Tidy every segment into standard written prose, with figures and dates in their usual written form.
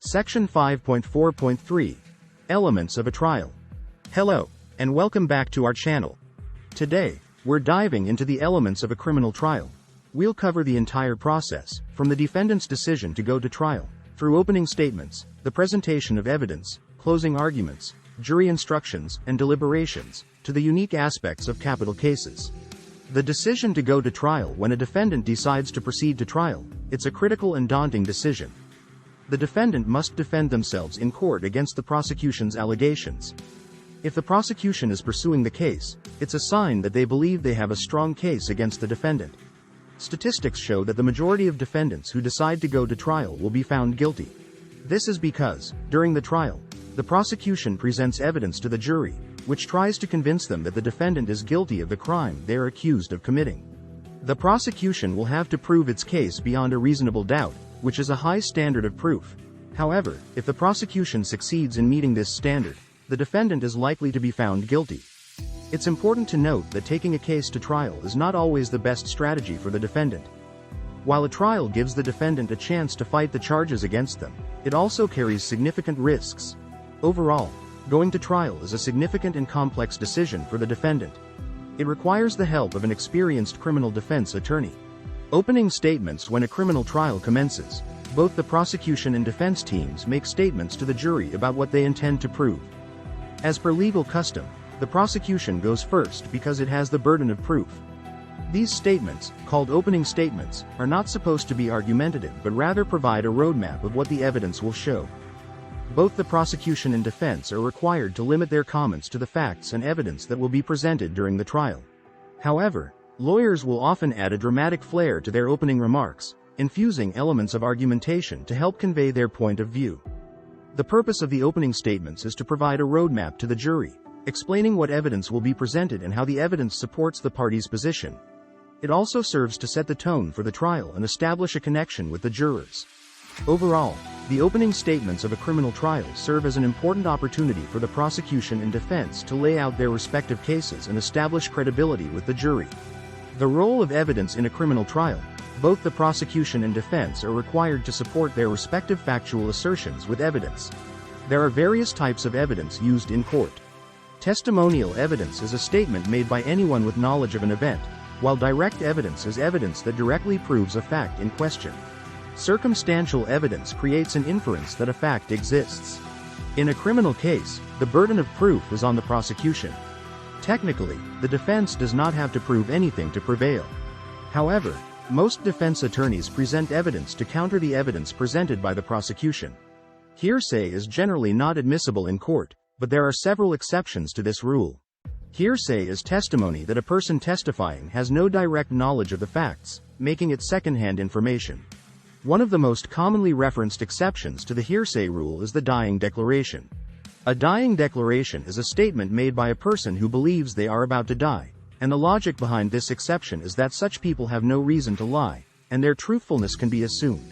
Section 5.4.3 Elements of a Trial. Hello, and welcome back to our channel. Today, we're diving into the elements of a criminal trial. We'll cover the entire process, from the defendant's decision to go to trial, through opening statements, the presentation of evidence, closing arguments, jury instructions, and deliberations, to the unique aspects of capital cases. The decision to go to trial. When a defendant decides to proceed to trial, it's a critical and daunting decision. The defendant must defend themselves in court against the prosecution's allegations. If the prosecution is pursuing the case, it's a sign that they believe they have a strong case against the defendant. Statistics show that the majority of defendants who decide to go to trial will be found guilty. This is because, during the trial, the prosecution presents evidence to the jury, which tries to convince them that the defendant is guilty of the crime they are accused of committing. The prosecution will have to prove its case beyond a reasonable doubt, which is a high standard of proof. However, if the prosecution succeeds in meeting this standard, the defendant is likely to be found guilty. It's important to note that taking a case to trial is not always the best strategy for the defendant. While a trial gives the defendant a chance to fight the charges against them, it also carries significant risks. Overall, going to trial is a significant and complex decision for the defendant. It requires the help of an experienced criminal defense attorney. Opening statements. When a criminal trial commences, both the prosecution and defense teams make statements to the jury about what they intend to prove. As per legal custom, the prosecution goes first because it has the burden of proof. These statements, called opening statements, are not supposed to be argumentative but rather provide a roadmap of what the evidence will show. Both the prosecution and defense are required to limit their comments to the facts and evidence that will be presented during the trial. However, lawyers will often add a dramatic flair to their opening remarks, infusing elements of argumentation to help convey their point of view. The purpose of the opening statements is to provide a roadmap to the jury, explaining what evidence will be presented and how the evidence supports the party's position. It also serves to set the tone for the trial and establish a connection with the jurors. Overall, the opening statements of a criminal trial serve as an important opportunity for the prosecution and defense to lay out their respective cases and establish credibility with the jury. The role of evidence in a criminal trial. Both the prosecution and defense are required to support their respective factual assertions with evidence. There are various types of evidence used in court. Testimonial evidence is a statement made by anyone with knowledge of an event, while direct evidence is evidence that directly proves a fact in question. Circumstantial evidence creates an inference that a fact exists. In a criminal case, the burden of proof is on the prosecution. Technically, the defense does not have to prove anything to prevail. However, most defense attorneys present evidence to counter the evidence presented by the prosecution. Hearsay is generally not admissible in court, but there are several exceptions to this rule. Hearsay is testimony that a person testifying has no direct knowledge of the facts, making it secondhand information. One of the most commonly referenced exceptions to the hearsay rule is the dying declaration. A dying declaration is a statement made by a person who believes they are about to die, and the logic behind this exception is that such people have no reason to lie, and their truthfulness can be assumed.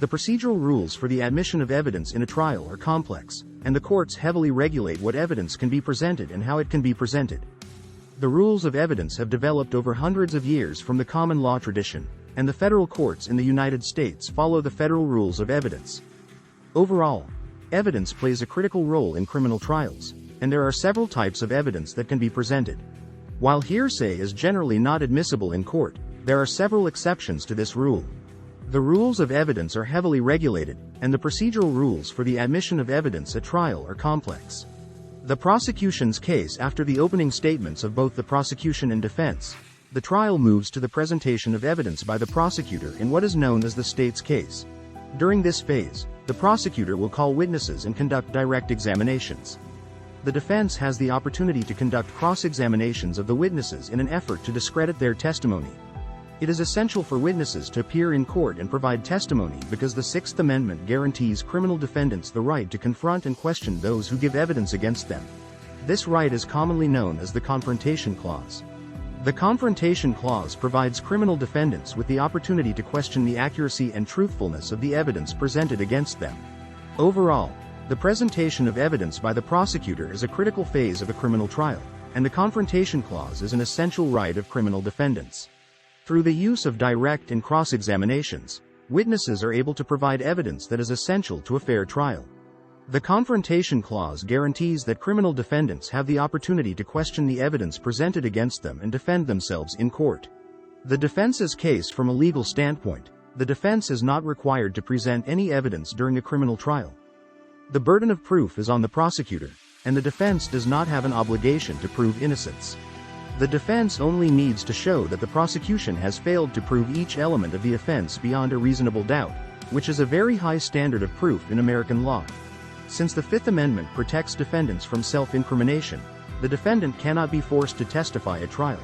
The procedural rules for the admission of evidence in a trial are complex, and the courts heavily regulate what evidence can be presented and how it can be presented. The rules of evidence have developed over hundreds of years from the common law tradition, and the federal courts in the United States follow the federal rules of evidence. Overall, evidence plays a critical role in criminal trials, and there are several types of evidence that can be presented. While hearsay is generally not admissible in court, there are several exceptions to this rule. The rules of evidence are heavily regulated, and the procedural rules for the admission of evidence at trial are complex. The prosecution's case. After the opening statements of both the prosecution and defense, the trial moves to the presentation of evidence by the prosecutor in what is known as the state's case. During this phase, the prosecutor will call witnesses and conduct direct examinations. The defense has the opportunity to conduct cross-examinations of the witnesses in an effort to discredit their testimony. It is essential for witnesses to appear in court and provide testimony because the Sixth Amendment guarantees criminal defendants the right to confront and question those who give evidence against them. This right is commonly known as the Confrontation Clause. The Confrontation Clause provides criminal defendants with the opportunity to question the accuracy and truthfulness of the evidence presented against them. Overall, the presentation of evidence by the prosecutor is a critical phase of a criminal trial, and the Confrontation Clause is an essential right of criminal defendants. Through the use of direct and cross-examinations, witnesses are able to provide evidence that is essential to a fair trial. The Confrontation Clause guarantees that criminal defendants have the opportunity to question the evidence presented against them and defend themselves in court. The defense's case from a legal standpoint: the defense is not required to present any evidence during a criminal trial. The burden of proof is on the prosecutor, and the defense does not have an obligation to prove innocence. The defense only needs to show that the prosecution has failed to prove each element of the offense beyond a reasonable doubt, which is a very high standard of proof in American law. Since the Fifth Amendment protects defendants from self-incrimination, the defendant cannot be forced to testify at trial.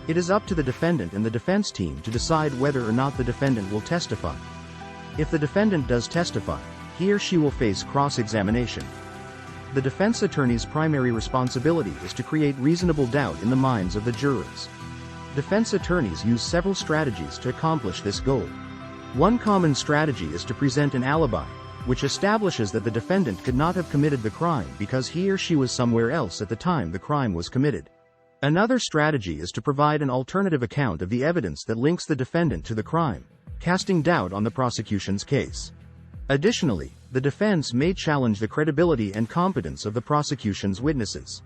It is up to the defendant and the defense team to decide whether or not the defendant will testify. If the defendant does testify, he or she will face cross-examination. The defense attorney's primary responsibility is to create reasonable doubt in the minds of the jurors. Defense attorneys use several strategies to accomplish this goal. One common strategy is to present an alibi, which establishes that the defendant could not have committed the crime because he or she was somewhere else at the time the crime was committed. Another strategy is to provide an alternative account of the evidence that links the defendant to the crime, casting doubt on the prosecution's case. Additionally, the defense may challenge the credibility and competence of the prosecution's witnesses.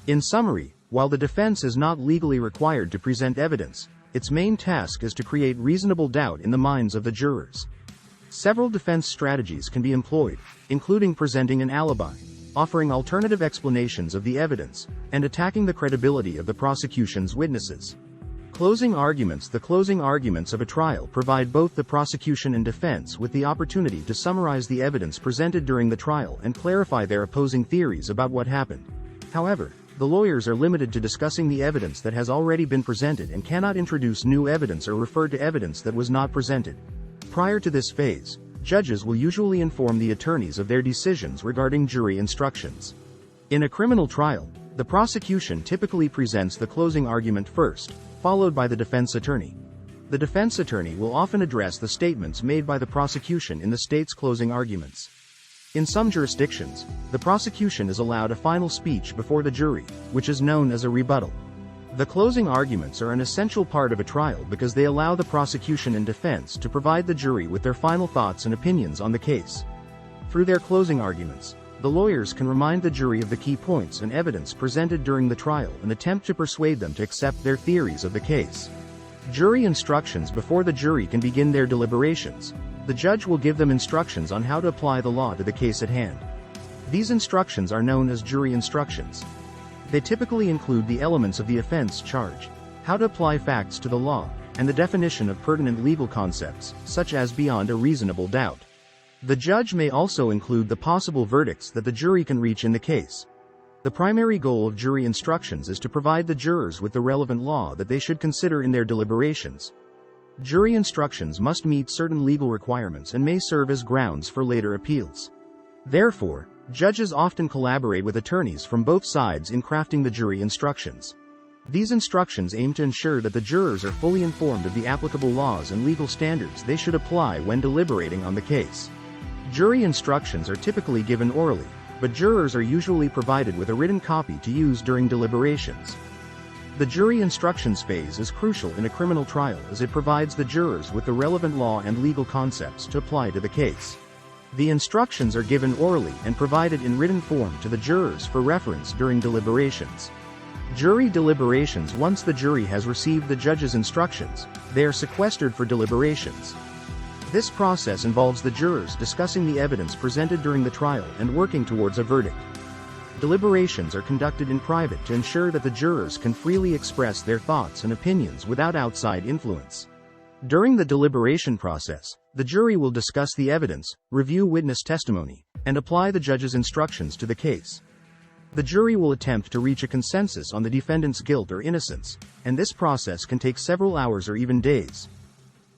In summary, while the defense is not legally required to present evidence, its main task is to create reasonable doubt in the minds of the jurors. Several defense strategies can be employed, including presenting an alibi, offering alternative explanations of the evidence, and attacking the credibility of the prosecution's witnesses. Closing arguments: the closing arguments of a trial provide both the prosecution and defense with the opportunity to summarize the evidence presented during the trial and clarify their opposing theories about what happened. However, the lawyers are limited to discussing the evidence that has already been presented and cannot introduce new evidence or refer to evidence that was not presented. Prior to this phase, judges will usually inform the attorneys of their decisions regarding jury instructions. In a criminal trial, the prosecution typically presents the closing argument first, followed by the defense attorney. The defense attorney will often address the statements made by the prosecution in the state's closing arguments. In some jurisdictions, the prosecution is allowed a final speech before the jury, which is known as a rebuttal. The closing arguments are an essential part of a trial because they allow the prosecution and defense to provide the jury with their final thoughts and opinions on the case. Through their closing arguments, the lawyers can remind the jury of the key points and evidence presented during the trial and attempt to persuade them to accept their theories of the case. Jury instructions: before the jury can begin their deliberations, the judge will give them instructions on how to apply the law to the case at hand. These instructions are known as jury instructions. They typically include the elements of the offense charge, how to apply facts to the law, and the definition of pertinent legal concepts, such as beyond a reasonable doubt. The judge may also include the possible verdicts that the jury can reach in the case. The primary goal of jury instructions is to provide the jurors with the relevant law that they should consider in their deliberations. Jury instructions must meet certain legal requirements and may serve as grounds for later appeals. Therefore, judges often collaborate with attorneys from both sides in crafting the jury instructions. These instructions aim to ensure that the jurors are fully informed of the applicable laws and legal standards they should apply when deliberating on the case. Jury instructions are typically given orally, but jurors are usually provided with a written copy to use during deliberations. The jury instructions phase is crucial in a criminal trial as it provides the jurors with the relevant law and legal concepts to apply to the case. The instructions are given orally and provided in written form to the jurors for reference during deliberations. Jury deliberations: once the jury has received the judge's instructions, they are sequestered for deliberations. This process involves the jurors discussing the evidence presented during the trial and working towards a verdict. Deliberations are conducted in private to ensure that the jurors can freely express their thoughts and opinions without outside influence. During the deliberation process, the jury will discuss the evidence, review witness testimony, and apply the judge's instructions to the case. The jury will attempt to reach a consensus on the defendant's guilt or innocence, and this process can take several hours or even days.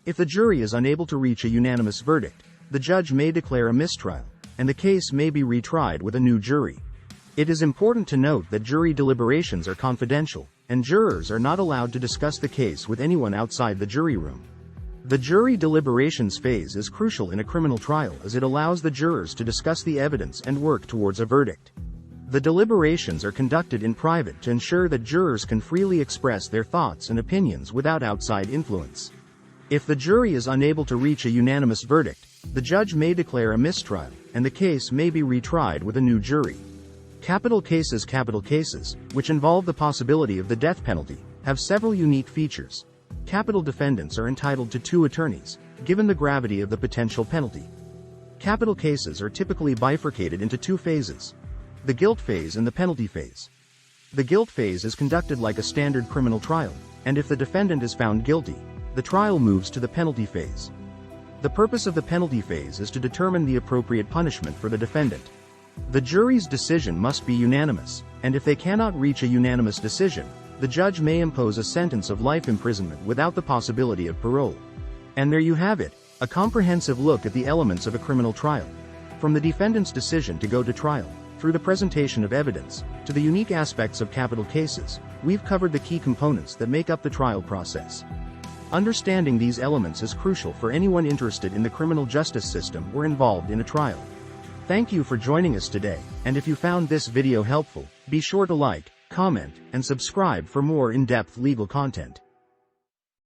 If the jury is unable to reach a unanimous verdict, the judge may declare a mistrial, and the case may be retried with a new jury. It is important to note that jury deliberations are confidential, and jurors are not allowed to discuss the case with anyone outside the jury room. The jury deliberations phase is crucial in a criminal trial as it allows the jurors to discuss the evidence and work towards a verdict. The deliberations are conducted in private to ensure that jurors can freely express their thoughts and opinions without outside influence. If the jury is unable to reach a unanimous verdict, the judge may declare a mistrial, and the case may be retried with a new jury. Capital cases, which involve the possibility of the death penalty, have several unique features. Capital defendants are entitled to 2 attorneys, given the gravity of the potential penalty. Capital cases are typically bifurcated into 2 phases: the guilt phase and the penalty phase. The guilt phase is conducted like a standard criminal trial, and if the defendant is found guilty, the trial moves to the penalty phase. The purpose of the penalty phase is to determine the appropriate punishment for the defendant. The jury's decision must be unanimous, and if they cannot reach a unanimous decision, the judge may impose a sentence of life imprisonment without the possibility of parole. And there you have it, a comprehensive look at the elements of a criminal trial. From the defendant's decision to go to trial, through the presentation of evidence, to the unique aspects of capital cases, we've covered the key components that make up the trial process. Understanding these elements is crucial for anyone interested in the criminal justice system or involved in a trial. Thank you for joining us today, and if you found this video helpful, be sure to like, comment, and subscribe for more in-depth legal content.